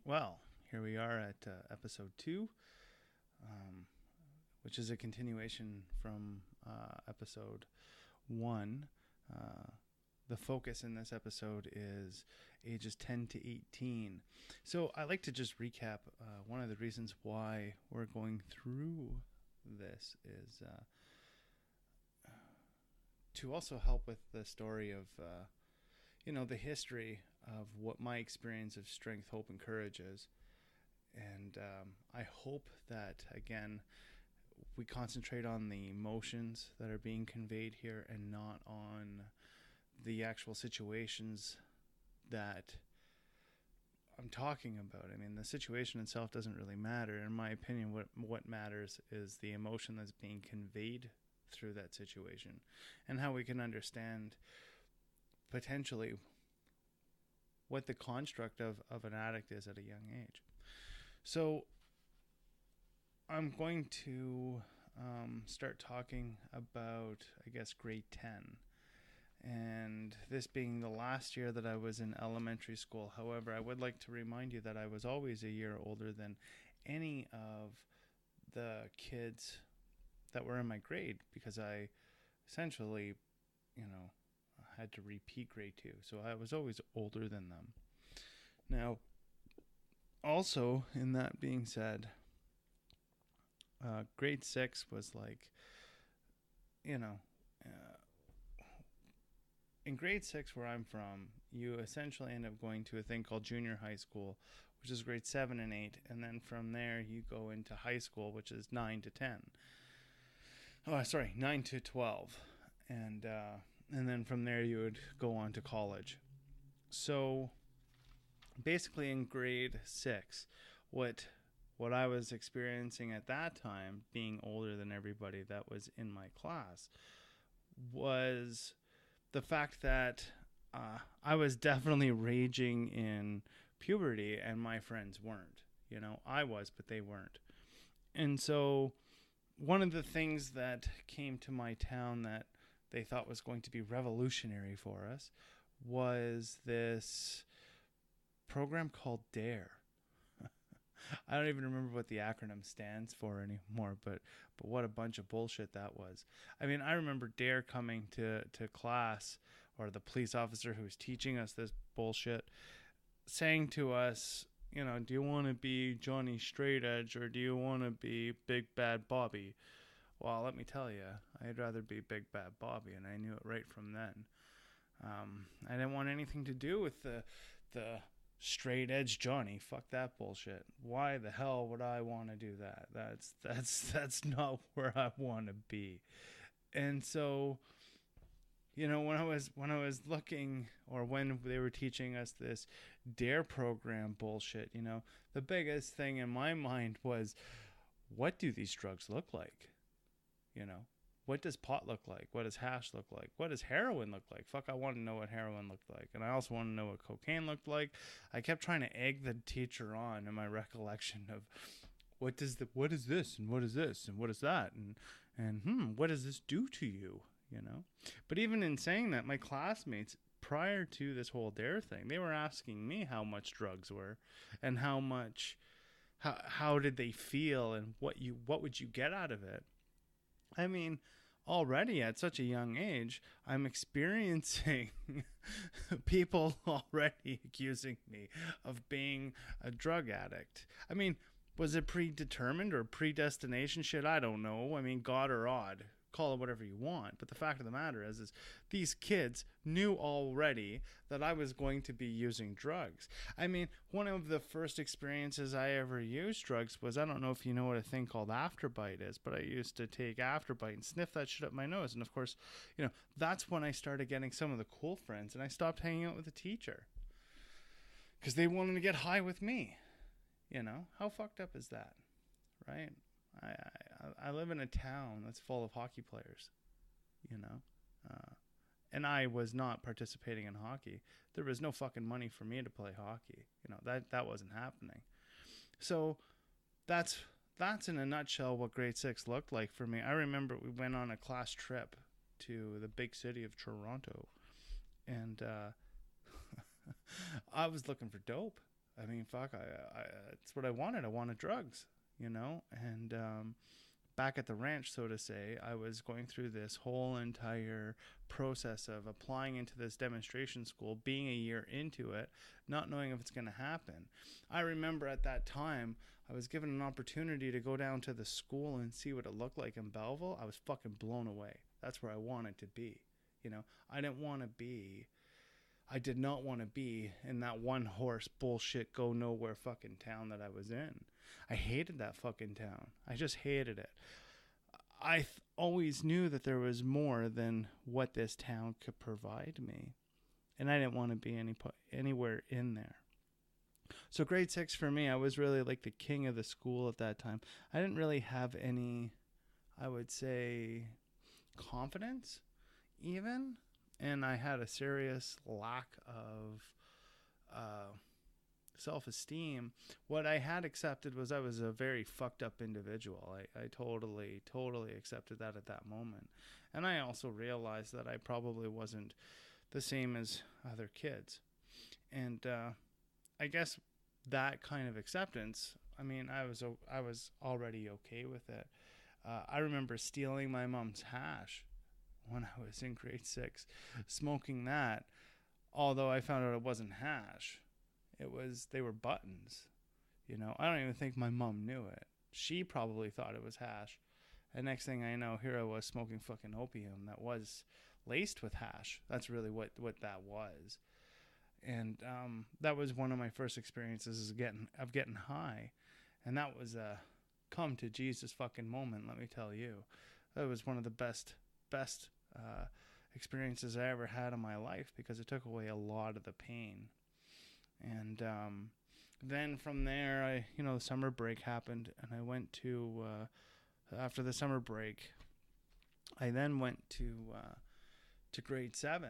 Well, here we are at episode 2, um, which is a continuation from episode 1. Uh, the focus in this episode is ages 10 to 18. So I like to just recap one of the reasons why we're going through this is to also help with the story of, the history of what my experience of strength, hope, and courage is. And I hope that, again, we concentrate on the emotions that are being conveyed here and not on the actual situations that I'm talking about. I mean, the situation itself doesn't really matter. In my opinion, what matters is the emotion that's being conveyed through that situation and how we can understand potentially what the construct of an addict is at a young age. So I'm going to start talking about, I guess, grade 10. And this being the last year that I was in elementary school. However, I would like to remind you that I was always a year older than any of the kids that were in my grade because I essentially, had to repeat grade 2. So I was always older than them. Now, also, in that being said, grade 6 was like, in grade 6 where I'm from, you essentially end up going to a thing called junior high school, which is grade 7 and 8. And then from there, you go into high school, which is 9 to 10. 9 to 12. And then from there, you would go on to college. So basically in grade 6, what I was experiencing at that time, being older than everybody that was in my class, was the fact that I was definitely raging in puberty and my friends weren't. I was, but they weren't. And so one of the things that came to my town that they thought was going to be revolutionary for us was this program called DARE. I don't even remember what the acronym stands for anymore, but what a bunch of bullshit that was. I mean, I remember DARE coming to class, or the police officer who was teaching us this bullshit, saying to us, do you want to be Johnny Straight Edge or do you want to be Big Bad Bobby? Well, let me tell you, I'd rather be Big Bad Bobby, and I knew it right from then. I didn't want anything to do with the straight edge Johnny. Fuck that bullshit. Why the hell would I want to do that? That's not where I want to be. And so, when I was looking, or when they were teaching us this DARE program bullshit, the biggest thing in my mind was, what do these drugs look like? What does pot look like? What does hash look like? What does heroin look like? Fuck, I want to know what heroin looked like. And I also want to know what cocaine looked like. I kept trying to egg the teacher on in my recollection of what is this and what is this and what is that and what does this do to you, But even in saying that, my classmates prior to this whole DARE thing, they were asking me how much drugs were and how did they feel and what would you get out of it. I mean, already at such a young age, I'm experiencing people already accusing me of being a drug addict. I mean, was it predetermined or predestination shit? I don't know. I mean, God or odd. Call it whatever you want. But the fact of the matter is these kids knew already that I was going to be using drugs. I mean, one of the first experiences I ever used drugs was, I don't know if you know what a thing called Afterbite is, but I used to take Afterbite and sniff that shit up my nose. And of course, that's when I started getting some of the cool friends, and I stopped hanging out with the teacher because they wanted to get high with me. How fucked up is that, right? I live in a town that's full of hockey players, and I was not participating in hockey. There was no fucking money for me to play hockey. That wasn't happening. So that's in a nutshell what grade 6 looked like for me. I remember we went on a class trip to the big city of Toronto, and I was looking for dope. I mean, fuck, it's what I wanted. I wanted drugs, you know? And back at the ranch, so to say, I was going through this whole entire process of applying into this demonstration school, being a year into it, not knowing if it's going to happen. I remember at that time, I was given an opportunity to go down to the school and see what it looked like in Belleville. I was fucking blown away. That's where I wanted to be. You know, I did not want to be in that one horse bullshit go nowhere fucking town that I was in. I hated that fucking town. I just hated it. I always knew that there was more than what this town could provide me. And I didn't want to be anywhere in there. So grade 6 for me, I was really like the king of the school at that time. I didn't really have any, I would say, confidence even. And I had a serious lack of self-esteem. What I had accepted was I was a very fucked up individual. I totally accepted that at that moment. And I also realized that I probably wasn't the same as other kids. And I guess that kind of acceptance, I mean, I was already okay with it. I remember stealing my mom's hash when I was in grade 6, smoking that, although I found out it wasn't hash. They were buttons. You know, I don't even think my mom knew it. She probably thought it was hash. And next thing I know, here I was smoking fucking opium that was laced with hash. That's really what that was. And that was one of my first experiences of getting high. And that was a come to Jesus fucking moment, let me tell you. That was one of the best experiences I ever had in my life, because it took away a lot of the pain. And then from there, the summer break happened, and I went to after the summer break, I then went to grade 7,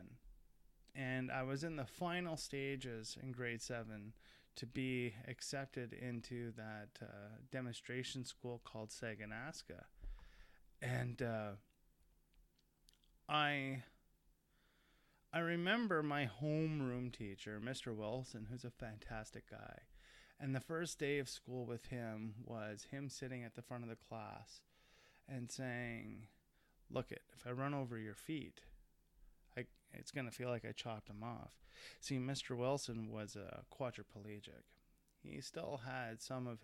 and I was in the final stages in grade 7 to be accepted into that demonstration school called Saganaska. And I remember my homeroom teacher, Mr. Wilson, who's a fantastic guy. And the first day of school with him was him sitting at the front of the class and saying, look it, if I run over your feet, it's going to feel like I chopped him off. See, Mr. Wilson was a quadriplegic. He still had some of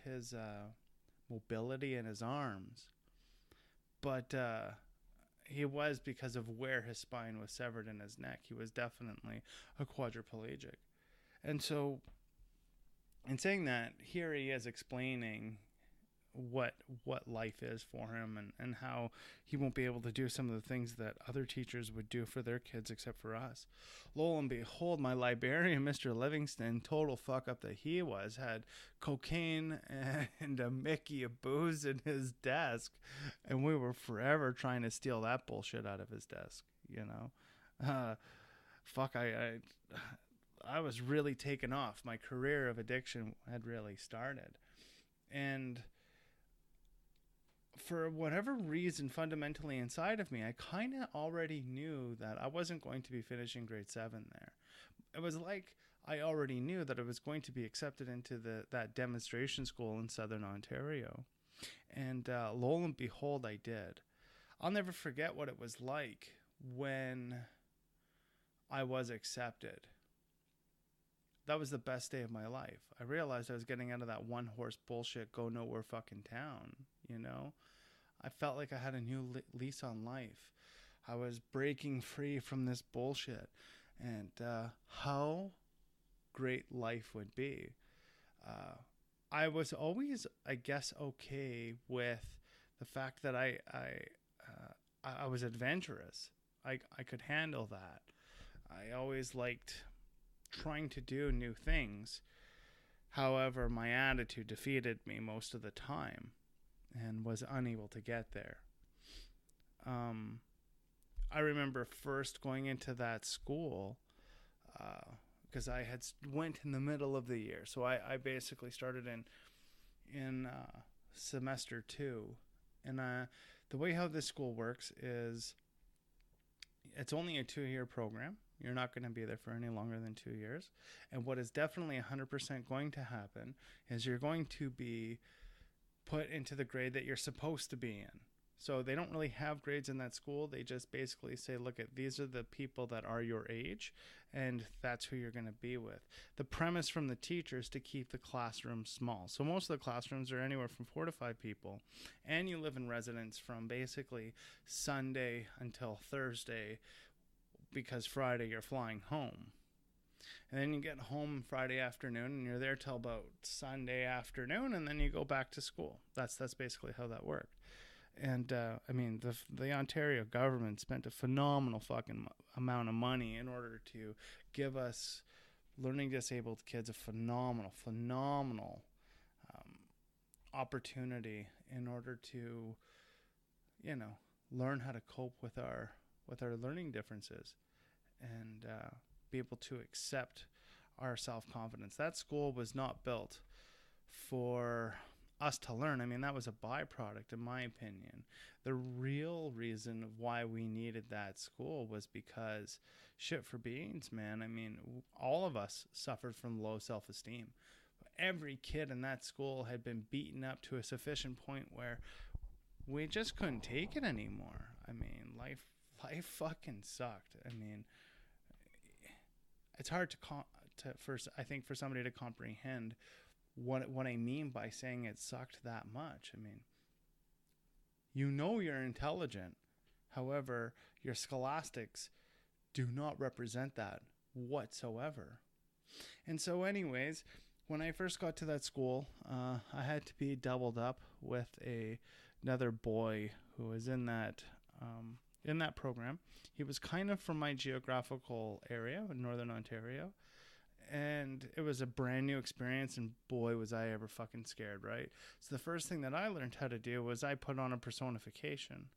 his mobility in his arms. But he was, because of where his spine was severed in his neck, he was definitely a quadriplegic. And so, in saying that, here he is explaining what life is for him, and how he won't be able to do some of the things that other teachers would do for their kids except for us. Lo and behold, my librarian, Mr. Livingston, total fuck up that he was, had cocaine and a Mickey of booze in his desk, and we were forever trying to steal that bullshit out of his desk, you know. I was really taken off. My career of addiction had really started. And for whatever reason, fundamentally inside of me, I kind of already knew that I wasn't going to be finishing grade 7 there. It was like I already knew that I was going to be accepted into that demonstration school in Southern Ontario. And lo and behold, I did. I'll never forget what it was like when I was accepted. That was the best day of my life. I realized I was getting out of that one horse bullshit, go nowhere fucking town, you know? I felt like I had a new lease on life. I was breaking free from this bullshit. And how great life would be. I was always, I guess, okay with the fact that I was adventurous. I could handle that. I always liked trying to do new things. However, my attitude defeated me most of the time and was unable to get there. I remember first going into that school because I had went in the middle of the year. So I basically started in semester 2. And the way how this school works is it's only a 2-year program. You're not going to be there for any longer than 2 years. And what is definitely 100% going to happen is you're going to be put into the grade that you're supposed to be in. So they don't really have grades in that school. They just basically say, look, at these are the people that are your age, and that's who you're going to be with. The premise from the teacher is to keep the classroom small. So most of the classrooms are anywhere from 4 to 5 people, and you live in residence from basically Sunday until Thursday, because Friday you're flying home. And then you get home Friday afternoon, and you're there till about Sunday afternoon, and then you go back to school. That's basically how that worked. And I mean, the Ontario government spent a phenomenal fucking amount of money in order to give us learning disabled kids a phenomenal opportunity in order to, you know, learn how to cope with our learning differences and be able to accept our self-confidence. That school was not built for us to learn. I mean, that was a byproduct, in my opinion. The real reason of why we needed that school was because, shit for beans, man. I mean, all of us suffered from low self-esteem. Every kid in that school had been beaten up to a sufficient point where we just couldn't take it anymore. I mean, life fucking sucked. I mean, it's hard I think for somebody to comprehend what I mean by saying it sucked that much. I mean, you know you're intelligent. However, your scholastics do not represent that whatsoever. And so anyways, when I first got to that school, I had to be doubled up with another boy who was in that program. He was kind of from my geographical area in Northern Ontario. And it was a brand new experience, and boy, was I ever fucking scared, right? So the first thing that I learned how to do was I put on a personification,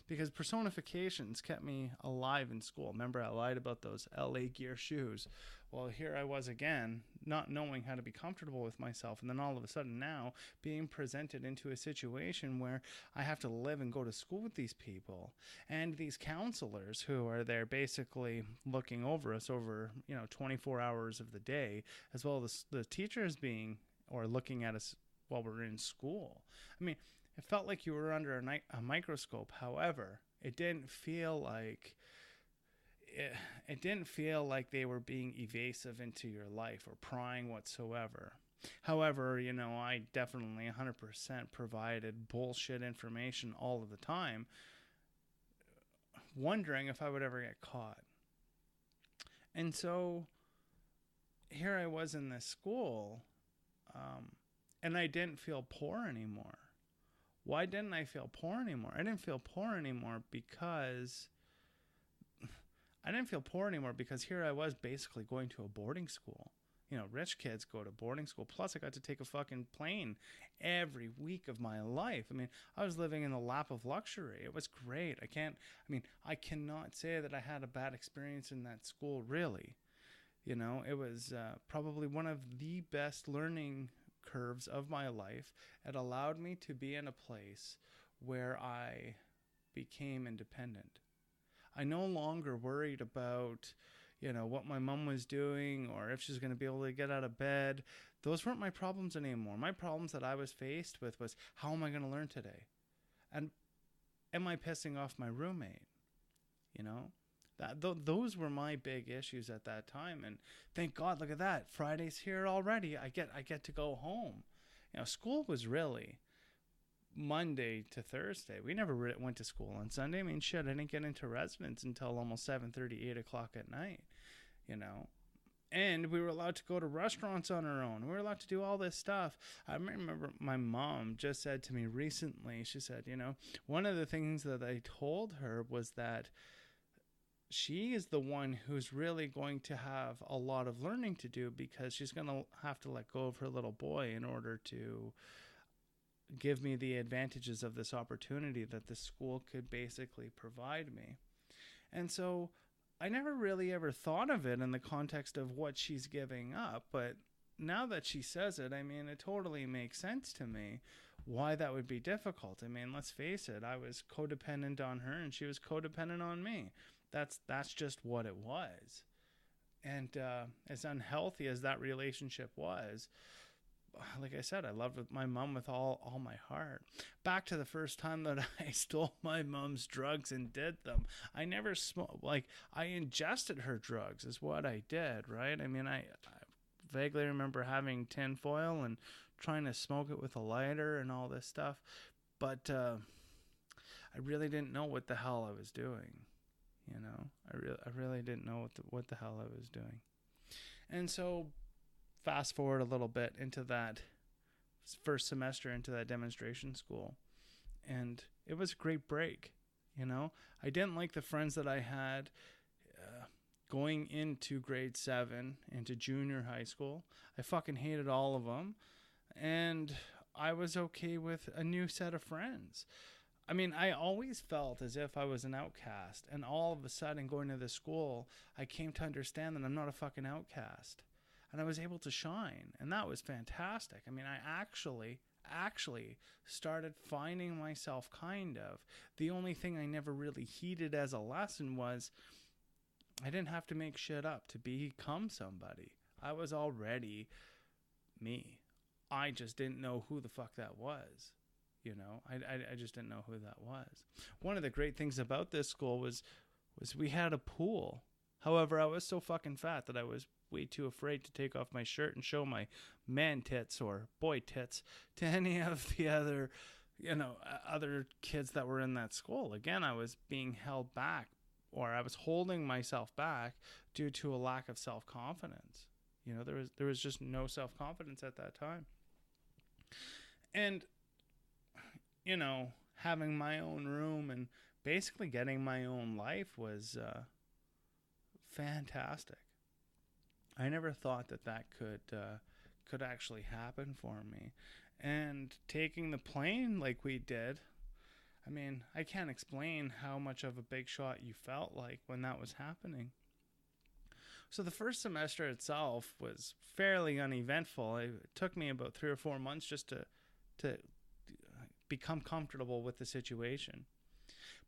because personifications kept me alive in school. Remember, I lied about those LA Gear shoes. Well, here I was again, not knowing how to be comfortable with myself, and then all of a sudden now being presented into a situation where I have to live and go to school with these people and these counselors who are there basically looking over us over, 24 hours of the day, as well as the teachers being or looking at us while we're in school. I mean, it felt like you were under a microscope. However, it didn't feel like they were being evasive into your life or prying whatsoever. However, I definitely 100% provided bullshit information all of the time, wondering if I would ever get caught. And so here I was in this school, and I didn't feel poor anymore. Why didn't I feel poor anymore? I didn't feel poor anymore because here I was basically going to a boarding school. Rich kids go to boarding school. Plus, I got to take a fucking plane every week of my life. I mean, I was living in the lap of luxury. It was great. I cannot say that I had a bad experience in that school, really. It was probably one of the best learning curves of my life. It allowed me to be in a place where I became independent. I no longer worried about, what my mom was doing or if she's going to be able to get out of bed. Those weren't my problems anymore. My problems that I was faced with was, how am I going to learn today? And am I pissing off my roommate? Those were my big issues at that time. And thank God, look at that. Friday's here already. I get to go home. School was really Monday to Thursday. We never went to school on Sunday. I mean, shit, I didn't get into residence until almost 7:30, 8 o'clock at night, And we were allowed to go to restaurants on our own. We were allowed to do all this stuff. I remember my mom just said to me recently, she said, one of the things that I told her was that she is the one who's really going to have a lot of learning to do, because she's going to have to let go of her little boy in order to give me the advantages of this opportunity that the school could basically provide me. And so I never really ever thought of it in the context of what she's giving up, but now that she says it, I mean, it totally makes sense to me why that would be difficult. I mean, let's face it, I was codependent on her and she was codependent on me. That's just what it was. And as unhealthy as that relationship was, like I said, I loved my mom with all my heart. Back to the first time that I stole my mom's drugs and did them. I never smoked. Like, I ingested her drugs is what I did, right? I mean, I vaguely remember having tinfoil and trying to smoke it with a lighter and all this stuff. But I really didn't know what the hell I was doing. You know, I really didn't know what the hell I was doing. And so fast forward a little bit into that first semester into that demonstration school, and it was a great break. You know, I didn't like the friends that I had going into grade 7 into junior high school. I fucking hated all of them, and I was okay with a new set of friends. I mean, I always felt as if I was an outcast, and all of a sudden going to this school, I came to understand that I'm not a fucking outcast. And I was able to shine, and that was fantastic. I mean, I actually started finding myself kind of. The only thing I never really heeded as a lesson was I didn't have to make shit up to become somebody. I was already me. I just didn't know who the fuck that was. You know, I just didn't know who that was. One of the great things about this school was we had a pool. However, I was so fucking fat that I was way too afraid to take off my shirt and show my man tits or boy tits to any of the other, other kids that were in that school. Again, I was being held back, or I was holding myself back due to a lack of self-confidence. You know, there was just no self-confidence at that time. And, you know, having my own room and basically getting my own life was fantastic. I never thought that could actually happen for me. And taking the plane like we did, I mean, I can't explain how much of a big shot you felt like when that was happening. So the first semester itself was fairly uneventful. It took me about 3 or 4 months just to become comfortable with the situation.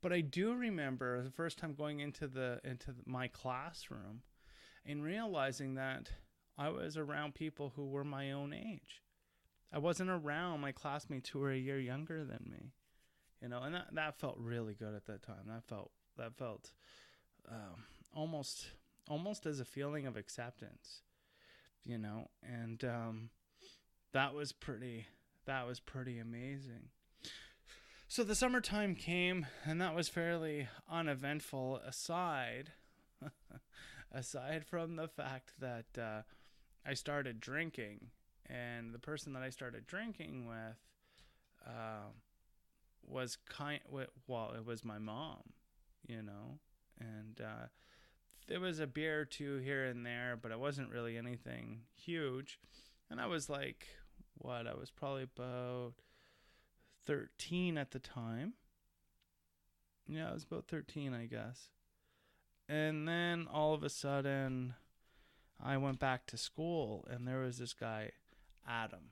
But I do remember the first time going into my classroom and realizing that I was around people who were my own age. I wasn't around my classmates who were a year younger than me, you know, and that felt really good at that time. That felt almost as a feeling of acceptance, you know, and that was pretty amazing. So the summertime came, and that was fairly uneventful aside from the fact that I started drinking, and the person that I started drinking with it was my mom, you know, and there was a beer or two here and there, but it wasn't really anything huge. And I was like, I was probably about 13 at the time. Yeah, I was about 13, I guess. And then all of a sudden, I went back to school, and there was this guy, Adam,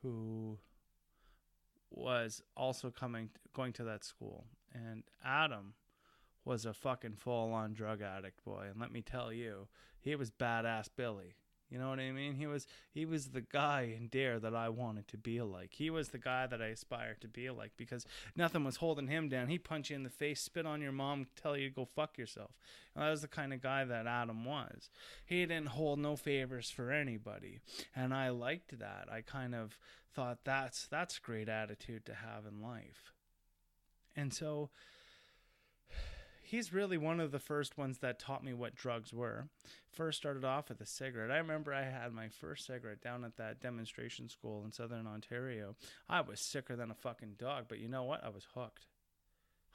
who was also going to that school. And Adam was a fucking full-on drug addict, boy. And let me tell you, he was badass Billy. You know what I mean? He was the guy in Dare that I wanted to be like. He was the guy that I aspired to be like, because nothing was holding him down. He'd punch you in the face, spit on your mom, tell you to go fuck yourself. And that was the kind of guy that Adam was. He didn't hold no favors for anybody. And I liked that. I kind of thought that's a great attitude to have in life. And so he's really one of the first ones that taught me what drugs were. First started off with a cigarette. I remember I had my first cigarette down at that demonstration school in Southern Ontario. I was sicker than a fucking dog, but you know what? I was hooked.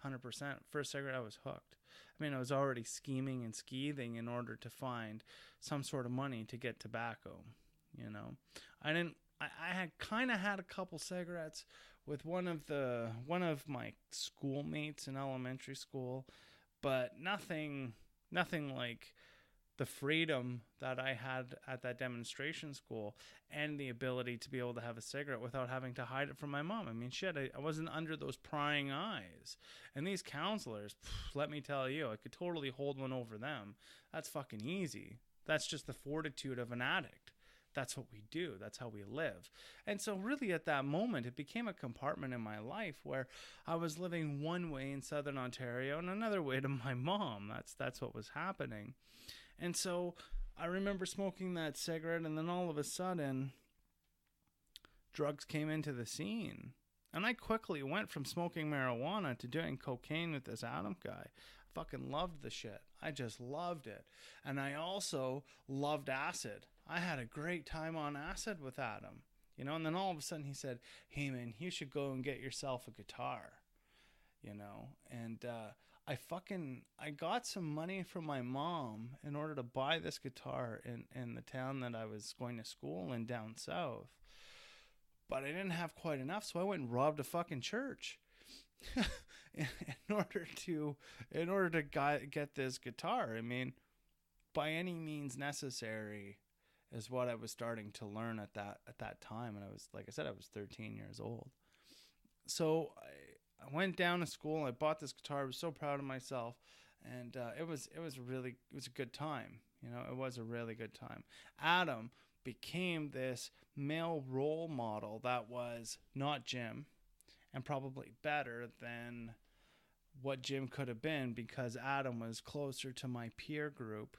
100%. First cigarette, I was hooked. I mean, I was already scheming and skeeving in order to find some sort of money to get tobacco, you know. I had kind of had a couple cigarettes with one of my schoolmates in elementary school, but nothing like the freedom that I had at that demonstration school and the ability to be able to have a cigarette without having to hide it from my mom. I mean, shit, I wasn't under those prying eyes. And these counselors, let me tell you, I could totally hold one over them. That's fucking easy. That's just the fortitude of an addict. That's what we do. That's how we live. And so really at that moment, it became a compartment in my life where I was living one way in Southern Ontario and another way to my mom. That's what was happening. And so I remember smoking that cigarette, and then all of a sudden, drugs came into the scene. And I quickly went from smoking marijuana to doing cocaine with this Adam guy. I fucking loved the shit. I just loved it. And I also loved acid. I had a great time on acid with Adam. You know, and then all of a sudden he said, hey man, you should go and get yourself a guitar. You know, and I got some money from my mom in order to buy this guitar in the town that I was going to school in down south. But I didn't have quite enough, so I went and robbed a fucking church in order to get this guitar. I mean, by any means necessary is what I was starting to learn at that time. And I was, like I said, I was 13 years old. So I went down to school. I bought this guitar. I was so proud of myself, and it was a good time. You know, it was a really good time. Adam became this male role model that was not Jim, and probably better than what Jim could have been, because Adam was closer to my peer group,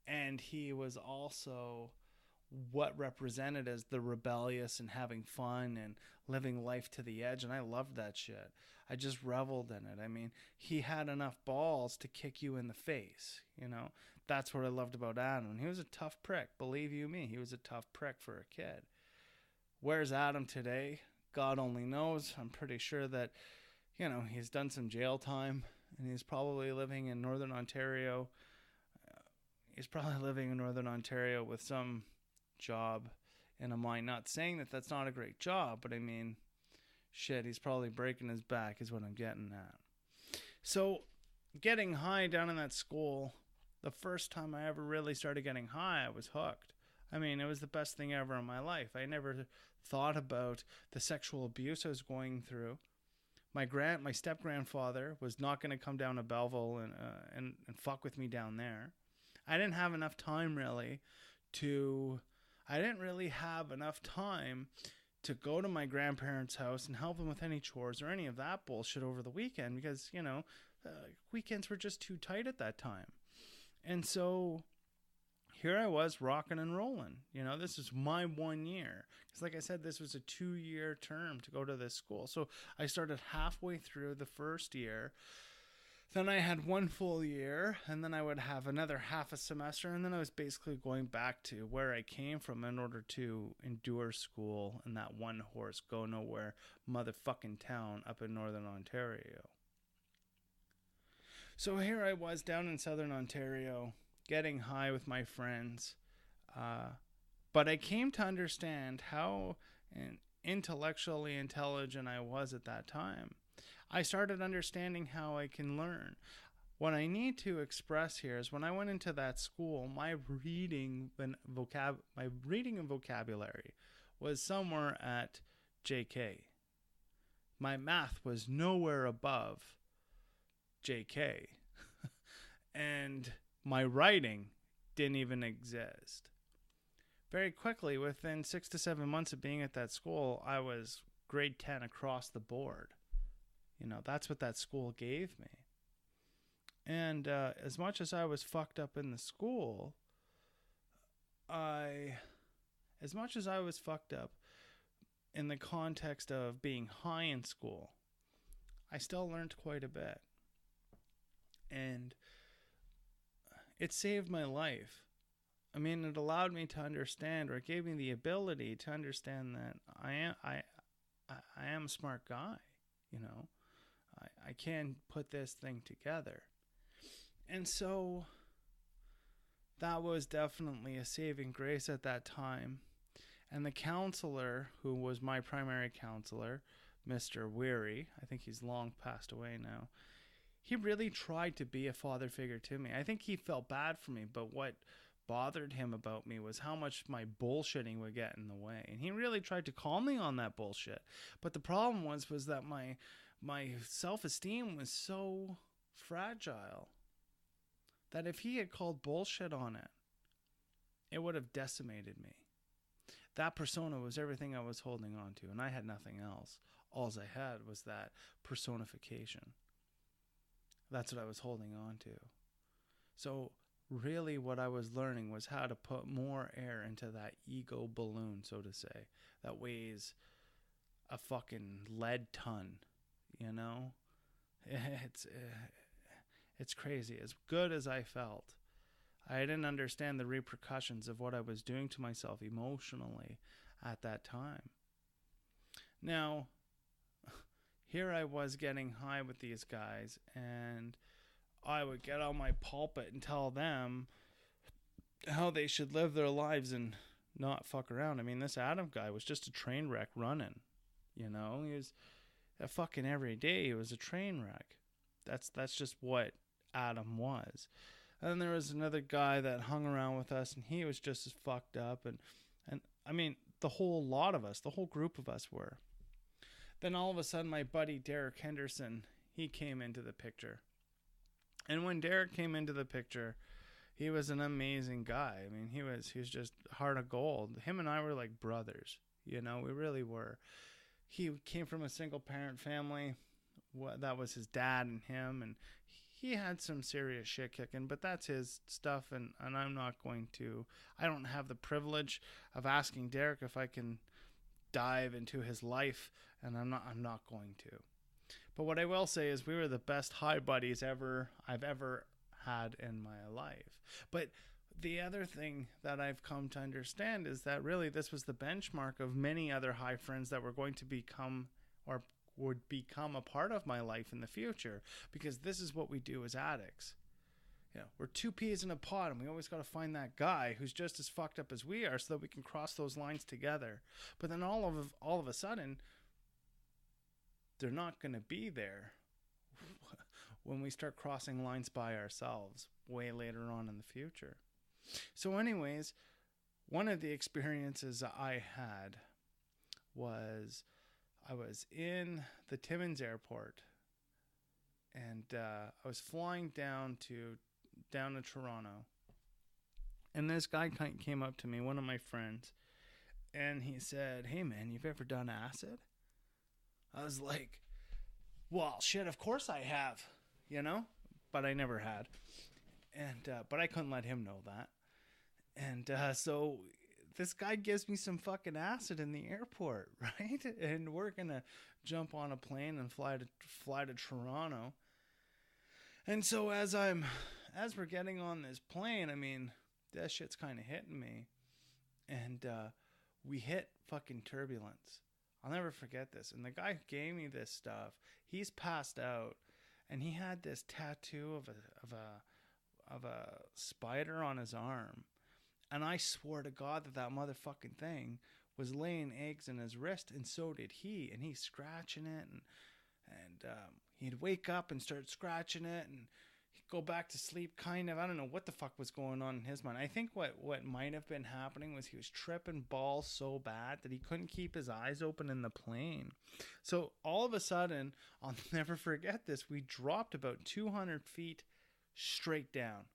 and he was also what represented as the rebellious and having fun and living life to the edge. And I loved that shit. I just reveled in it. I mean, he had enough balls to kick you in the face. You know, that's what I loved about Adam. He was a tough prick. Believe you me, he was a tough prick for a kid. Where's Adam today? God only knows. I'm pretty sure that, you know, he's done some jail time, and he's probably living in Northern Ontario. He's probably living in Northern Ontario with some job in a mine. Not saying that that's not a great job, but I mean, shit, he's probably breaking his back is what I'm getting at. So getting high down in that school, the first time I ever really started getting high, I was hooked. I mean, it was the best thing ever in my life. I never thought about the sexual abuse I was going through. My step grandfather was not going to come down to Belleville and fuck with me down there. I didn't have enough time really to go to my grandparents' house and help them with any chores or any of that bullshit over the weekend, because, you know, weekends were just too tight at that time. And so here I was rocking and rolling. You know, this is my 1 year. Because like I said, this was a 2-year term to go to this school. So I started halfway through the first year. Then I had 1 full year, and then I would have another half a semester, and then I was basically going back to where I came from in order to endure school in that one horse go nowhere motherfucking town up in Northern Ontario. So here I was down in Southern Ontario, getting high with my friends, but I came to understand how intellectually intelligent I was at that time. I started understanding how I can learn. What I need to express here is when I went into that school, my reading and vocabulary was somewhere at JK. My math was nowhere above JK. And my writing didn't even exist. Very quickly, within 6 to 7 months of being at that school, I was grade 10 across the board. You know, that's what that school gave me. And as much as I was fucked up in the school, as much as I was fucked up in the context of being high in school, I still learned quite a bit. And it saved my life. I mean, it allowed me to understand, or it gave me the ability to understand that I am a smart guy, you know. I can put this thing together. And so that was definitely a saving grace at that time. And the counselor, who was my primary counselor, Mr. Weary, I think he's long passed away now, he really tried to be a father figure to me. I think he felt bad for me, but what bothered him about me was how much my bullshitting would get in the way. And he really tried to call me on that bullshit. But the problem was that my self-esteem was so fragile that if he had called bullshit on it, it would have decimated me. That persona was everything I was holding on to, and I had nothing else. All I had was that personification. That's what I was holding on to. So really what I was learning was how to put more air into that ego balloon, so to say, that weighs a fucking lead ton, you know? It's crazy. As good as I felt, I didn't understand the repercussions of what I was doing to myself emotionally at that time. Now, here I was getting high with these guys, and I would get on my pulpit and tell them how they should live their lives and not fuck around. I mean, this Adam guy was just a train wreck running, you know? He was a fucking every day. He was a train wreck. That's just what Adam was. And then there was another guy that hung around with us, and he was just as fucked up. And I mean, the whole lot of us, the whole group of us were. Then all of a sudden, my buddy Derek Henderson, he came into the picture. And when Derek came into the picture, he was an amazing guy. I mean, he was just heart of gold. Him and I were like brothers, you know, we really were. He came from a single parent family. That was his dad and him, and he had some serious shit kicking, but that's his stuff, and I'm not going to, I don't have the privilege of asking Derek if I can dive into his life, and I'm not going to. But what I will say is we were the best high buddies I've ever had in my life. But the other thing that I've come to understand is that really this was the benchmark of many other high friends that were going to become or would become a part of my life in the future, because this is what we do as addicts. You know, we're two peas in a pod, and we always got to find that guy who's just as fucked up as we are so that we can cross those lines together. But then all of a sudden, they're not going to be there when we start crossing lines by ourselves way later on in the future. So anyways, one of the experiences I had was I was in the Timmins airport, and I was flying down to Toronto, and this guy came up to me, one of my friends, and he said, "Hey man, you've ever done acid?" I was like, "Well, shit, of course I have, you know," but I never had, and but I couldn't let him know that, and so this guy gives me some fucking acid in the airport, right? And we're gonna jump on a plane and fly to Toronto. And so as we're getting on this plane, I mean, that shit's kind of hitting me, and we hit fucking turbulence. I'll never forget this. And the guy who gave me this stuff, he's passed out, and he had this tattoo of a spider on his arm. And I swore to God that motherfucking thing was laying eggs in his wrist, and so did he. And he's scratching it, and he'd wake up and start scratching it, and he'd go back to sleep, kind of. I don't know what the fuck was going on in his mind. I think what might have been happening was he was tripping balls so bad that he couldn't keep his eyes open in the plane. So all of a sudden, I'll never forget this, we dropped about 200 feet straight down.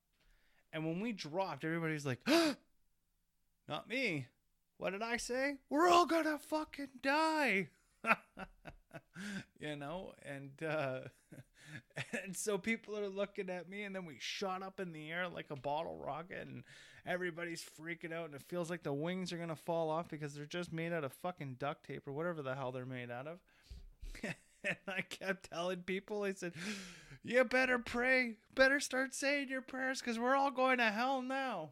And when we dropped, everybody's like, not me. What did I say? We're all gonna fucking die. You know, and so people are looking at me, and then we shot up in the air like a bottle rocket, and everybody's freaking out, and it feels like the wings are gonna fall off because they're just made out of fucking duct tape or whatever the hell they're made out of. And I kept telling people, I said, you better pray, better start saying your prayers, because we're all going to hell now.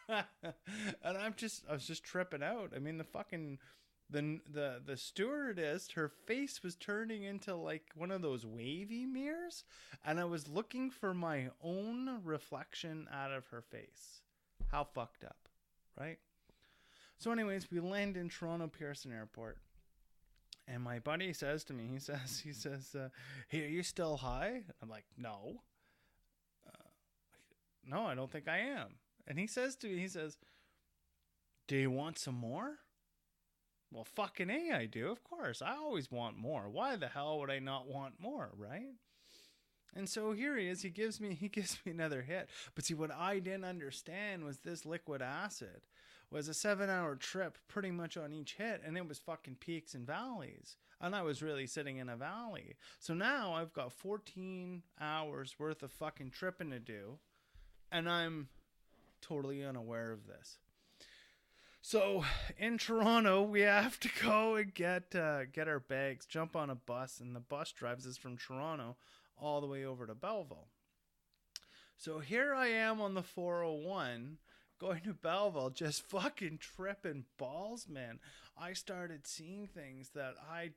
And I was just tripping out. I mean, the stewardess, her face was turning into like one of those wavy mirrors, and I was looking for my own reflection out of her face. How fucked up, right? So anyways, we land in Toronto Pearson Airport, And my buddy says to me, hey, are you still high? I'm like, no. No, I don't think I am. And he says to me, do you want some more? Well, fucking A, I do, of course. I always want more. Why the hell would I not want more, right? And so here he is. He gives me another hit. But see, what I didn't understand was this liquid acid was a 7-hour trip pretty much on each hit, and it was fucking peaks and valleys. And I was really sitting in a valley. So now I've got 14 hours worth of fucking tripping to do, and I'm totally unaware of this. So in Toronto, we have to go and get our bags, jump on a bus, and the bus drives us from Toronto all the way over to Belleville. So here I am on the 401 going to Belleville, just fucking tripping balls, man. I started seeing things that I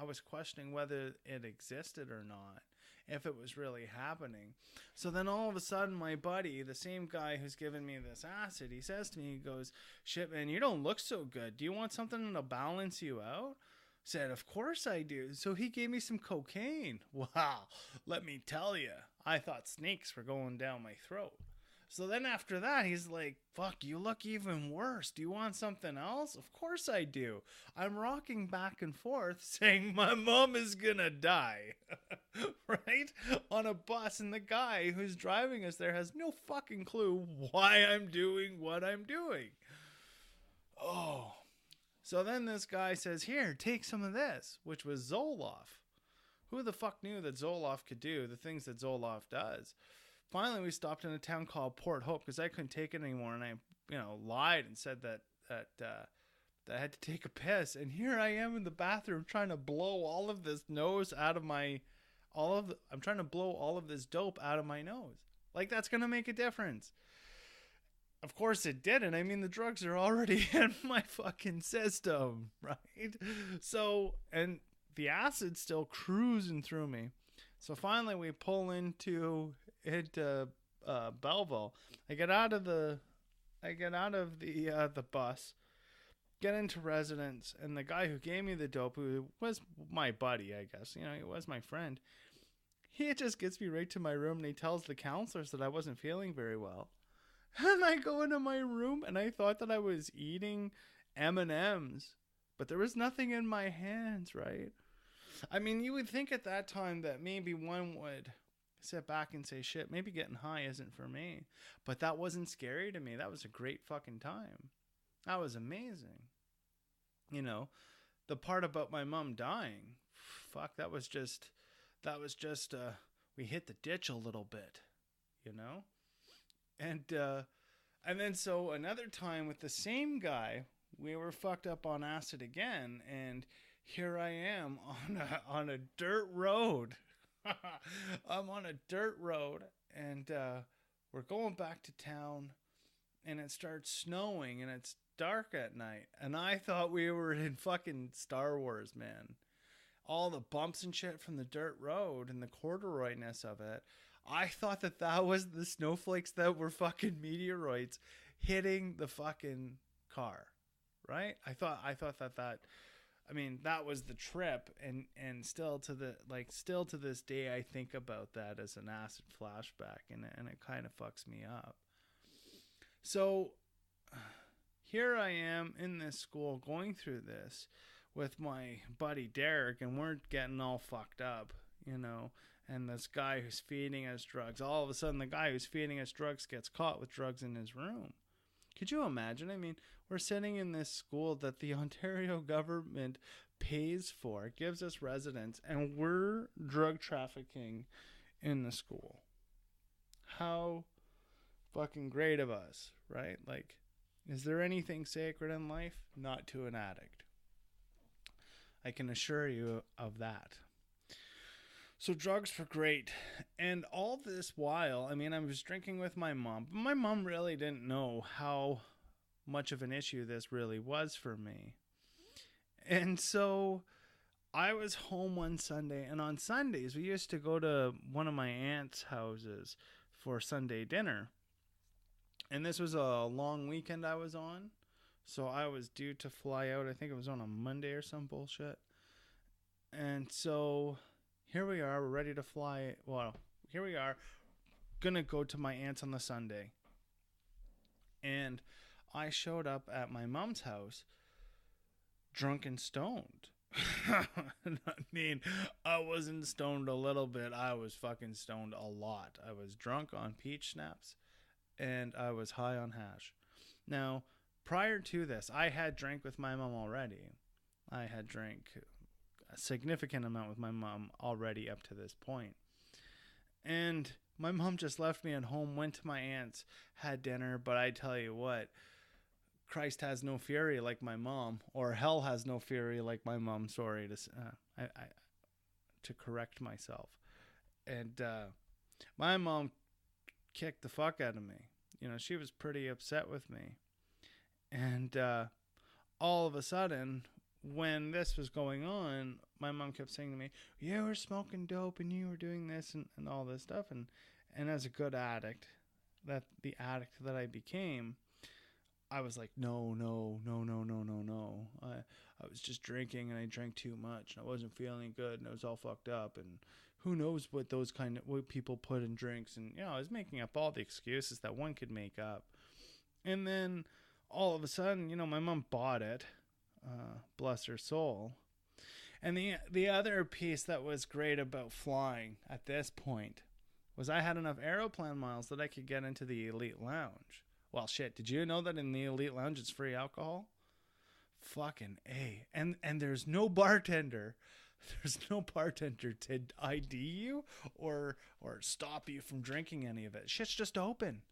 was questioning whether it existed or not, if it was really happening. So then all of a sudden, my buddy, the same guy who's given me this acid, he says to me, he goes, shit, man, you don't look so good. Do you want something to balance you out? Said, of course I do. So he gave me some cocaine. Wow, let me tell you, I thought snakes were going down my throat. So then after that, he's like, fuck, you look even worse. Do you want something else? Of course I do. I'm rocking back and forth saying my mom is gonna die, right? On a bus, and the guy who's driving us there has no fucking clue why I'm doing what I'm doing. Oh. So then this guy says, here, take some of this, which was Zoloft. Who the fuck knew that Zoloft could do the things that Zoloft does? Finally, we stopped in a town called Port Hope because I couldn't take it anymore, and I, lied and said that I had to take a piss. And here I am in the bathroom trying to blow all of this nose out of my, I'm trying to blow all of this dope out of my nose. Like, that's gonna make a difference. Of course it didn't. I mean, the drugs are already in my fucking system, right? So, and the acid's still cruising through me. So finally, we pull into Belleville. I get out of the bus, get into residence, and the guy who gave me the dope, who was my buddy, I guess, he was my friend. He just gets me right to my room, and he tells the counselors that I wasn't feeling very well. And I go into my room, and I thought that I was eating M&Ms, but there was nothing in my hands, right? I mean, you would think at that time that maybe one would sit back and say, shit, maybe getting high isn't for me. But that wasn't scary to me. That was a great fucking time. That was amazing. The part about my mom dying, fuck, that was just, we hit the ditch a little bit, And then so another time with the same guy, we were fucked up on acid again, and here I am on a dirt road. I'm on a dirt road, and we're going back to town, and it starts snowing, and it's dark at night, and I thought we were in fucking Star Wars, man. All the bumps and shit from the dirt road and the corduroyness of it, I thought that was the snowflakes that were fucking meteoroids hitting the fucking car, right? I thought that that was the trip, and still to this day, I think about that as an acid flashback, and it kind of fucks me up. So here I am in this school going through this with my buddy Derek, and we're getting all fucked up, and this guy who's feeding us drugs, all of a sudden the guy who's feeding us drugs gets caught with drugs in his room. Could you imagine? I mean, we're sitting in this school that the Ontario government pays for, gives us residence, and we're drug trafficking in the school. How fucking great of us, right? Like, is there anything sacred in life? Not to an addict. I can assure you of that. So drugs were great. And all this while, I was drinking with my mom, but my mom really didn't know how much of an issue this really was for me. And so I was home one Sunday, and on Sundays we used to go to one of my aunt's houses for Sunday dinner. And this was a long weekend I was on, so I was due to fly out. I think it was on a Monday or some bullshit. And so here we are, we're ready to fly. Well, here we are, gonna go to my aunt's on the Sunday. And I showed up at my mom's house drunk and stoned. I mean, I wasn't stoned a little bit. I was fucking stoned a lot. I was drunk on peach schnapps and I was high on hash. Now, prior to this, I had drank with my mom already. I had drank a significant amount with my mom already up to this point. And my mom just left me at home, went to my aunt's, had dinner, but I tell you what, Christ has no fury like my mom, or hell has no fury like my mom. Sorry to correct myself. And my mom kicked the fuck out of me. You know, she was pretty upset with me. And all of a sudden, when this was going on, my mom kept saying to me, you were smoking dope and you were doing this and all this stuff. And as a good addict, the addict that I became, I was like, no. I was just drinking and I drank too much. And I wasn't feeling good and I was all fucked up. And who knows what what people put in drinks. And, you know, I was making up all the excuses that one could make up. And then all of a sudden, you know, my mom bought it. Bless her soul. And the other piece that was great about flying at this point was I had enough Aeroplan miles that I could get into the Elite Lounge. Well, shit, did you know that in the Elite Lounge it's free alcohol? Fucking A. And there's no bartender. There's no bartender to ID you or stop you from drinking any of it. Shit's just open.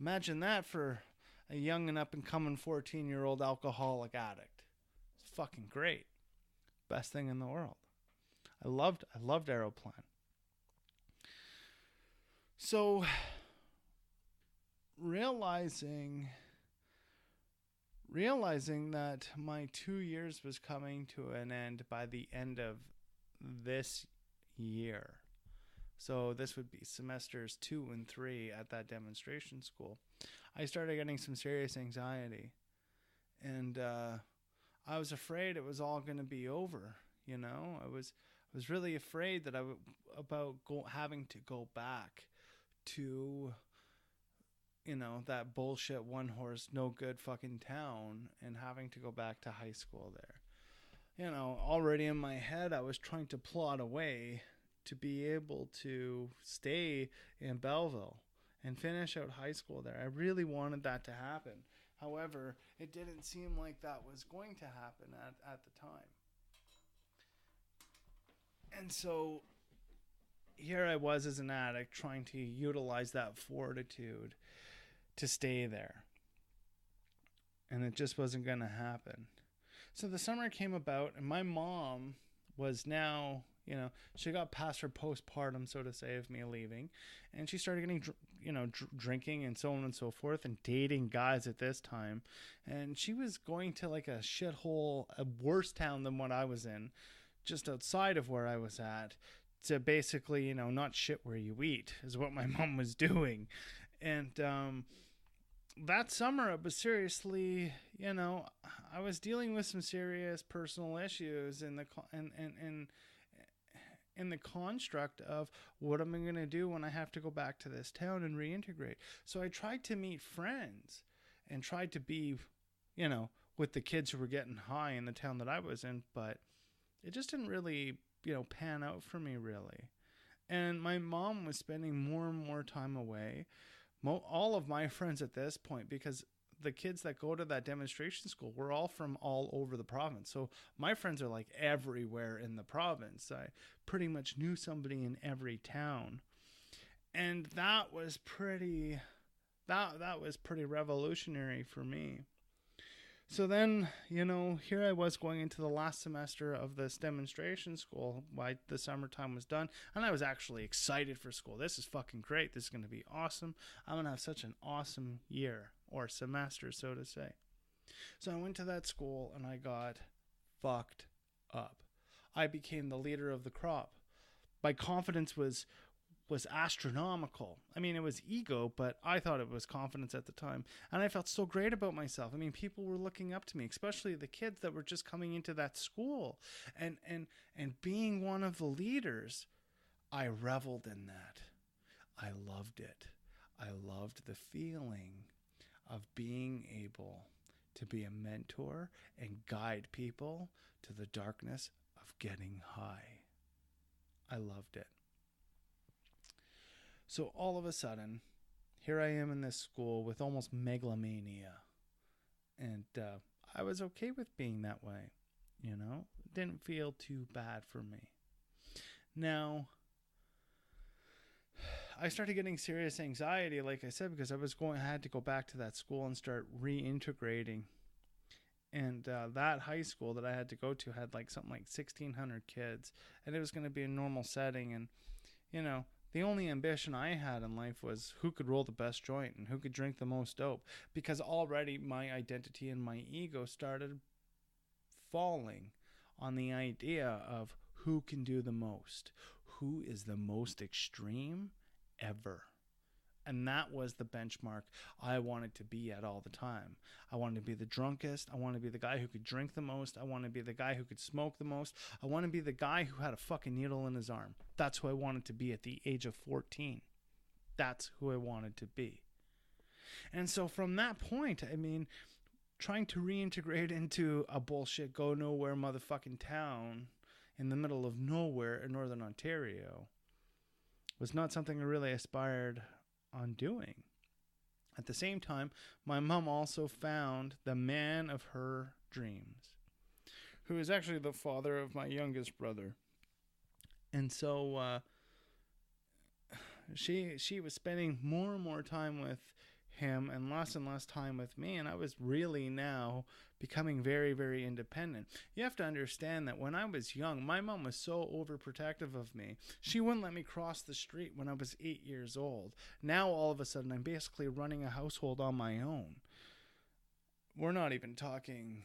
Imagine that for a young and up-and-coming 14-year-old alcoholic addict. It's fucking great. Best thing in the world. I loved Aeroplan. So realizing that my 2 years was coming to an end by the end of this year. So this would be semesters 2 and 3 at that demonstration school. I started getting some serious anxiety, and I was afraid it was all going to be over. You know, I was really afraid that having to go back to, you know, that bullshit one horse, no good fucking town and having to go back to high school there. You know, already in my head, I was trying to plot a way to be able to stay in Belleville and finish out high school there. I really wanted that to happen. However, it didn't seem like that was going to happen at the time. And so here I was as an addict trying to utilize that fortitude to stay there. And it just wasn't going to happen. So the summer came about and my mom was now, you know, she got past her postpartum, so to say, of me leaving. And she started getting, drinking and so on and so forth and dating guys at this time. And she was going to like a shithole, a worse town than what I was in, just outside of where I was at, to basically, you know, not shit where you eat is what my mom was doing. And that summer it was seriously, you know, I was dealing with some serious personal issues in the construct of what am I going to do when I have to go back to this town and reintegrate. So I tried to meet friends and tried to be, you know, with the kids who were getting high in the town that I was in, but it just didn't really, you know, pan out for me really. And my mom was spending more and more time away. All of my friends at this point, because the kids that go to that demonstration school were all from all over the province. So my friends are like everywhere in the province. I pretty much knew somebody in every town. And that was pretty revolutionary for me. So then, you know, here I was going into the last semester of this demonstration school while the summertime was done. And I was actually excited for school. This is fucking great. This is going to be awesome. I'm going to have such an awesome year or semester, so to say. So I went to that school and I got fucked up. I became the leader of the crop. My confidence was was astronomical. I mean, it was ego, but I thought it was confidence at the time. And I felt so great about myself. I mean, people were looking up to me, especially the kids that were just coming into that school. And being one of the leaders, I reveled in that. I loved it. I loved the feeling of being able to be a mentor and guide people to the darkness of getting high. I loved it. So all of a sudden, here I am in this school with almost megalomania. And I was okay with being that way, you know? It didn't feel too bad for me. Now, I started getting serious anxiety, like I said, because I had to go back to that school and start reintegrating. And that high school that I had to go to had something like 1,600 kids, and it was going to be a normal setting. And, you know, the only ambition I had in life was who could roll the best joint and who could drink the most dope, because already my identity and my ego started falling on the idea of who can do the most, who is the most extreme ever. And that was the benchmark I wanted to be at all the time. I wanted to be the drunkest. I wanted to be the guy who could drink the most. I wanted to be the guy who could smoke the most. I wanted to be the guy who had a fucking needle in his arm. That's who I wanted to be at the age of 14. That's who I wanted to be. And so from that point, I mean, trying to reintegrate into a bullshit go nowhere motherfucking town in the middle of nowhere in Northern Ontario was not something I really aspired on doing. At the same time, my mom also found the man of her dreams, who is actually the father of my youngest brother. And so she was spending more and more time with him and less time with me, and I was really now becoming very, very independent. You have to understand that when I was young, my mom was so overprotective of me. She wouldn't let me cross the street when I was 8 years old. Now all of a sudden I'm basically running a household on my own. We're not even talking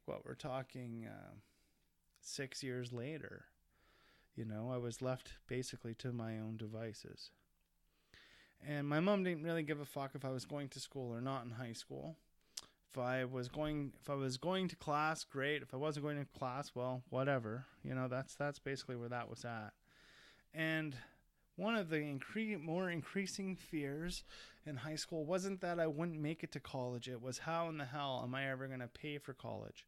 we're talking 6 years later. You know, I was left basically to my own devices. And my mom didn't really give a fuck if I was going to school or not in high school. If I was going to class, great. If I wasn't going to class, well, whatever. You know, that's basically where that was at. And one of the more increasing fears in high school wasn't that I wouldn't make it to college. It was how in the hell am I ever going to pay for college?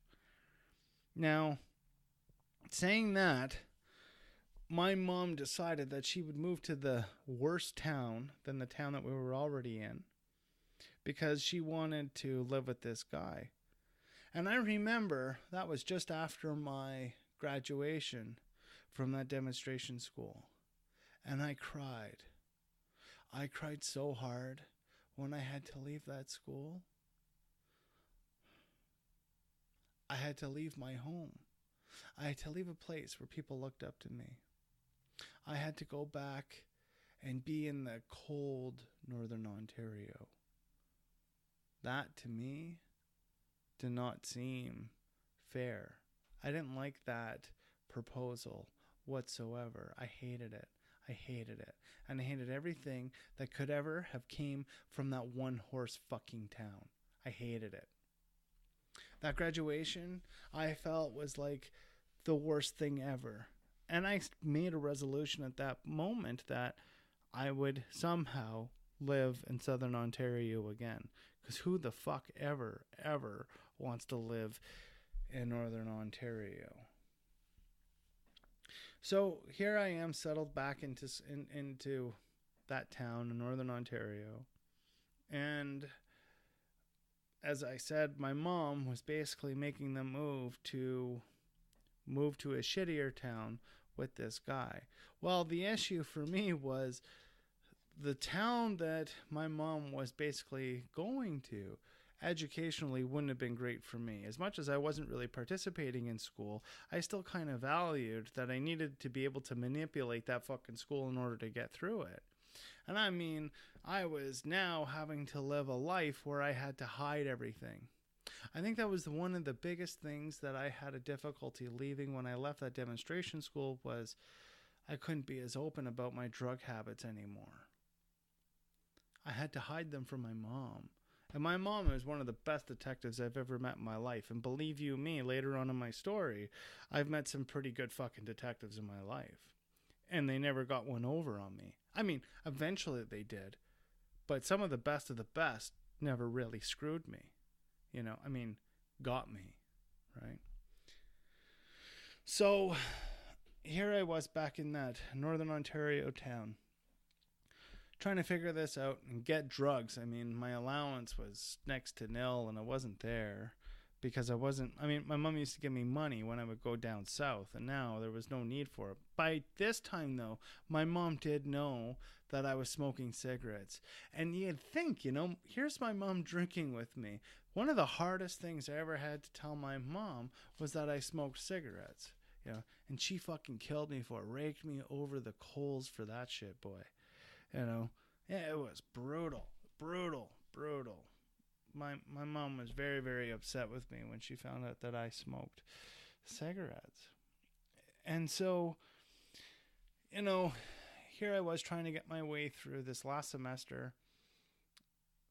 Now, saying that, my mom decided that she would move to the worst town than the town that we were already in because she wanted to live with this guy. And I remember that was just after my graduation from that demonstration school. And I cried. I cried so hard when I had to leave that school. I had to leave my home. I had to leave a place where people looked up to me. I had to go back and be in the cold Northern Ontario. That, to me, did not seem fair. I didn't like that proposal whatsoever. I hated it. And I hated everything that could ever have came from that one horse fucking town. I hated it. That graduation, I felt, was like the worst thing ever. And I made a resolution at that moment that I would somehow live in Southern Ontario again. Because who the fuck ever wants to live in Northern Ontario? So here I am, settled back into that town in Northern Ontario. And as I said, my mom was basically making the move to a shittier town with this guy. Well, the issue for me was the town that my mom was basically going to educationally wouldn't have been great for me. As much as I wasn't really participating in school, I still kind of valued that I needed to be able to manipulate that fucking school in order to get through it. And I mean, I was now having to live a life where I had to hide everything. I think that was one of the biggest things that I had a difficulty leaving when I left that demonstration school was I couldn't be as open about my drug habits anymore. I had to hide them from my mom. And my mom is one of the best detectives I've ever met in my life. And believe you me, later on in my story, I've met some pretty good fucking detectives in my life. And they never got one over on me. I mean, eventually they did. But some of the best never really screwed me. Got me, right? So here I was back in that Northern Ontario town, trying to figure this out and get drugs. I mean, my allowance was next to nil, and I wasn't there because my mom used to give me money when I would go down south, and now there was no need for it. By this time, though, my mom did know that I was smoking cigarettes. And you'd think, here's my mom drinking with me. One of the hardest things I ever had to tell my mom was that I smoked cigarettes. And she fucking killed me for it, raked me over the coals for that shit, boy. Yeah, it was brutal. My mom was very, very upset with me when she found out that I smoked cigarettes. And so, here I was trying to get my way through this last semester,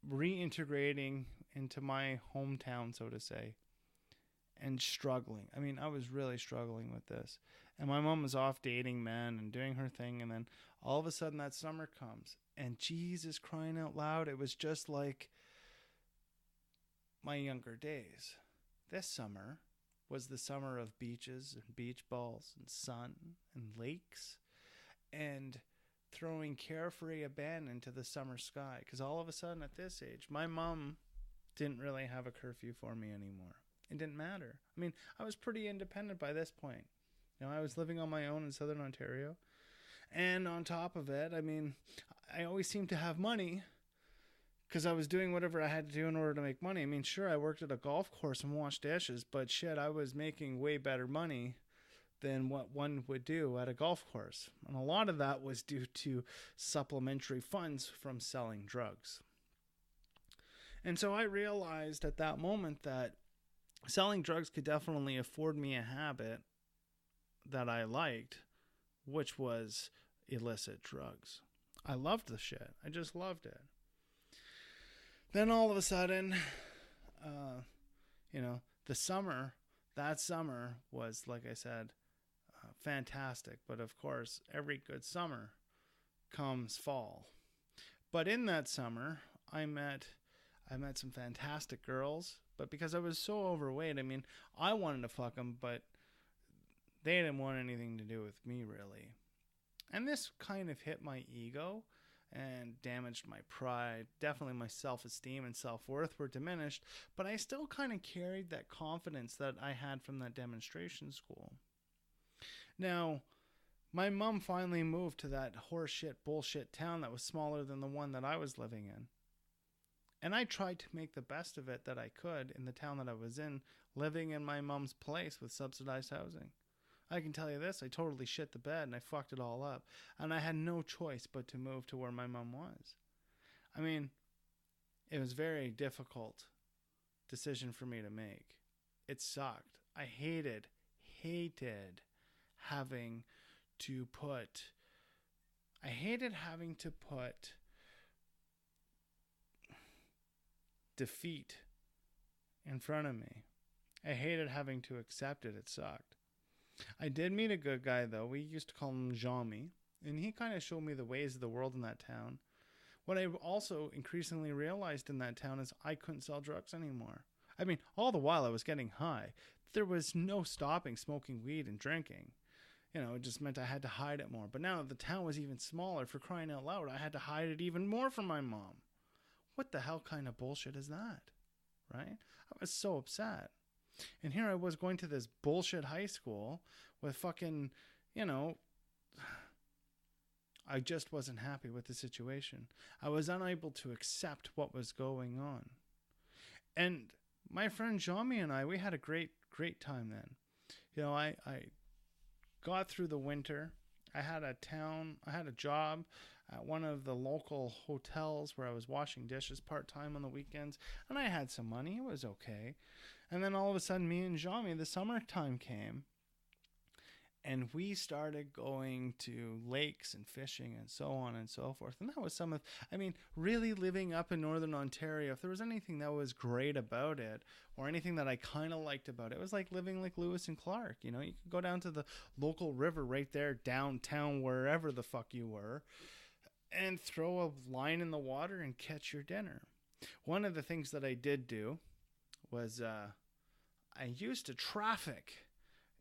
reintegrating into my hometown, so to say, and struggling. I mean, I was really struggling with this. And my mom was off dating men and doing her thing, and then all of a sudden that summer comes, and Jesus crying out loud, it was just like my younger days. This summer was the summer of beaches and beach balls and sun and lakes and throwing carefree abandon to the summer sky. Because all of a sudden at this age, my mom didn't really have a curfew for me anymore. It didn't matter. I mean, I was pretty independent by this point. I was living on my own in Southern Ontario. And on top of it, I mean, I always seemed to have money because I was doing whatever I had to do in order to make money. I mean, sure, I worked at a golf course and washed dishes, but shit, I was making way better money than what one would do at a golf course. And a lot of that was due to supplementary funds from selling drugs. And so I realized at that moment that selling drugs could definitely afford me a habit that I liked, which was illicit drugs. I loved the shit. I just loved it. Then all of a sudden, that summer was, like I said, fantastic. But of course, every good summer comes fall. But in that summer, I met some fantastic girls. But because I was so overweight, I mean, I wanted to fuck them, but they didn't want anything to do with me, really. And this kind of hit my ego and damaged my pride. Definitely my self-esteem and self-worth were diminished, but I still kind of carried that confidence that I had from that demonstration school. Now, my mom finally moved to that horseshit bullshit town that was smaller than the one that I was living in. And I tried to make the best of it that I could in the town that I was in, living in my mom's place with subsidized housing. I can tell you this, I totally shit the bed and I fucked it all up. And I had no choice but to move to where my mom was. I mean, it was a very difficult decision for me to make. It sucked. I hated having to put defeat in front of me. I hated having to accept it. It sucked. I did meet a good guy, though. We used to call him Jean-Mi, and he kind of showed me the ways of the world in that town. What I also increasingly realized in that town is I couldn't sell drugs anymore. I mean, all the while I was getting high. There was no stopping smoking weed and drinking. It just meant I had to hide it more. But now the town was even smaller. For crying out loud, I had to hide it even more from my mom. What the hell kind of bullshit is that? Right? I was so upset. And here I was going to this bullshit high school with fucking, I just wasn't happy with the situation. I was unable to accept what was going on. And my friend Jean-Mi and I, we had a great time then. I got through the winter. I had a job at one of the local hotels where I was washing dishes part-time on the weekends, and I had some money. It was okay. And then all of a sudden, me and Jean-Mi, the summertime came, And we started going to lakes and fishing and so on and so forth. And that was really living up in Northern Ontario, if there was anything that was great about it or anything that I kind of liked about it, it was like living like Lewis and Clark. You could go down to the local river right there downtown, wherever the fuck you were, and throw a line in the water and catch your dinner. One of the things that I did do was I used to traffic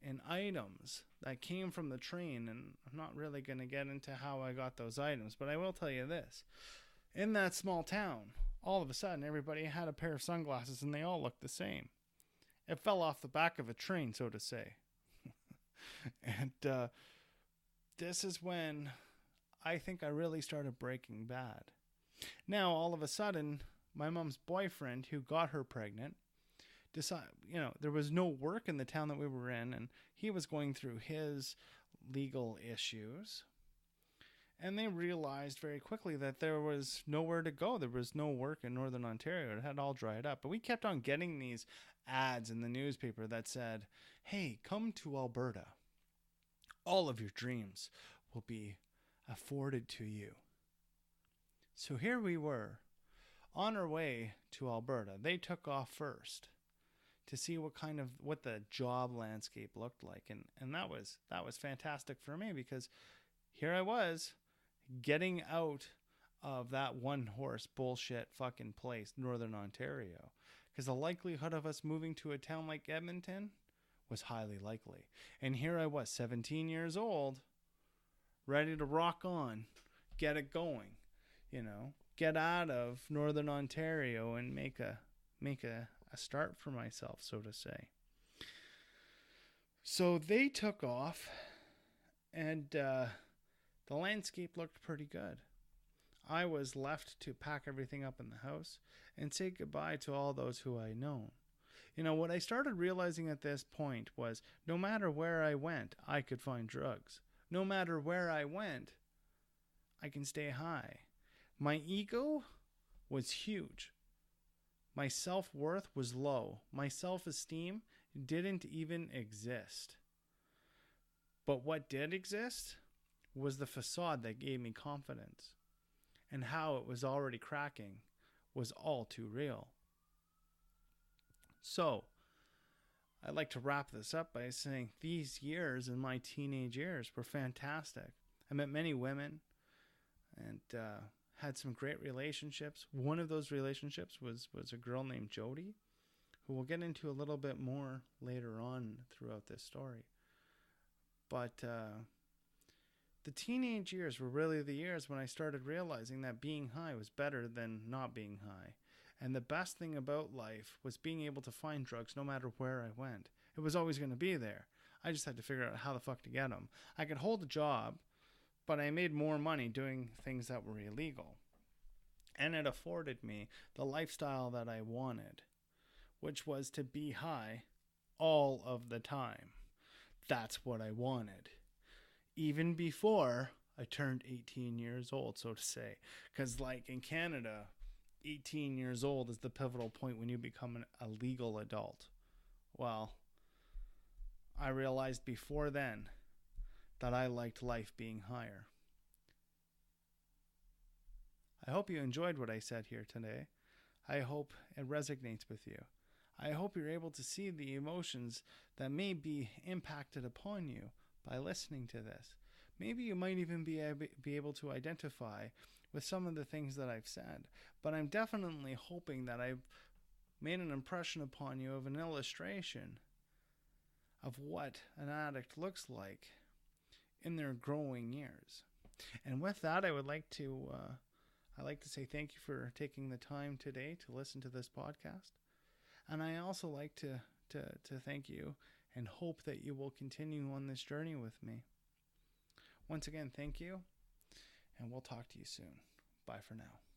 in items that came from the train, and I'm not really going to get into how I got those items, but I will tell you this. In that small town, all of a sudden, everybody had a pair of sunglasses, and they all looked the same. It fell off the back of a train, so to say. And this is when I think I really started breaking bad. Now, all of a sudden, my mom's boyfriend, who got her pregnant, there was no work in the town that we were in, and he was going through his legal issues. And they realized very quickly that there was nowhere to go. There was no work in Northern Ontario. It had all dried up. But we kept on getting these ads in the newspaper that said, hey, come to Alberta. All of your dreams will be afforded to you. So here we were on our way to Alberta. They took off first to see what the job landscape looked like. And that was fantastic for me, because here I was getting out of that one horse bullshit fucking place, Northern Ontario. Because the likelihood of us moving to a town like Edmonton was highly likely. And here I was, 17 years old, ready to rock on, get it going, get out of Northern Ontario and make a start for myself, so to say. So they took off, and the landscape looked pretty good. I was left to pack everything up in the house and say goodbye to all those who I known. What I started realizing at this point was, no matter where I went, I could find drugs. No matter where I went, I can stay high. My ego was huge. My self-worth was low. My self-esteem didn't even exist. But what did exist was the facade that gave me confidence. And how it was already cracking was all too real. So, I'd like to wrap this up by saying these years in my teenage years were fantastic. I met many women and had some great relationships. One of those relationships was a girl named Jody, who we'll get into a little bit more later on throughout this story. But the teenage years were really the years when I started realizing that being high was better than not being high. And the best thing about life was being able to find drugs no matter where I went. It was always going to be there. I just had to figure out how the fuck to get them. I could hold a job, but I made more money doing things that were illegal. And it afforded me the lifestyle that I wanted, which was to be high all of the time. That's what I wanted. Even before I turned 18 years old, so to say. Because like in Canada, 18 years old is the pivotal point when you become a legal adult. Well, I realized before then that I liked life being higher. I hope you enjoyed what I said here today. I hope it resonates with you. I hope you're able to see the emotions that may be impacted upon you by listening to this. Maybe you might even be able to identify with some of the things that I've said. But I'm definitely hoping that I've made an impression upon you of an illustration of what an addict looks like in their growing years. And with that, I would like to say thank you for taking the time today to listen to this podcast. And I also like to thank you and hope that you will continue on this journey with me. Once again, thank you, and we'll talk to you soon. Bye for now.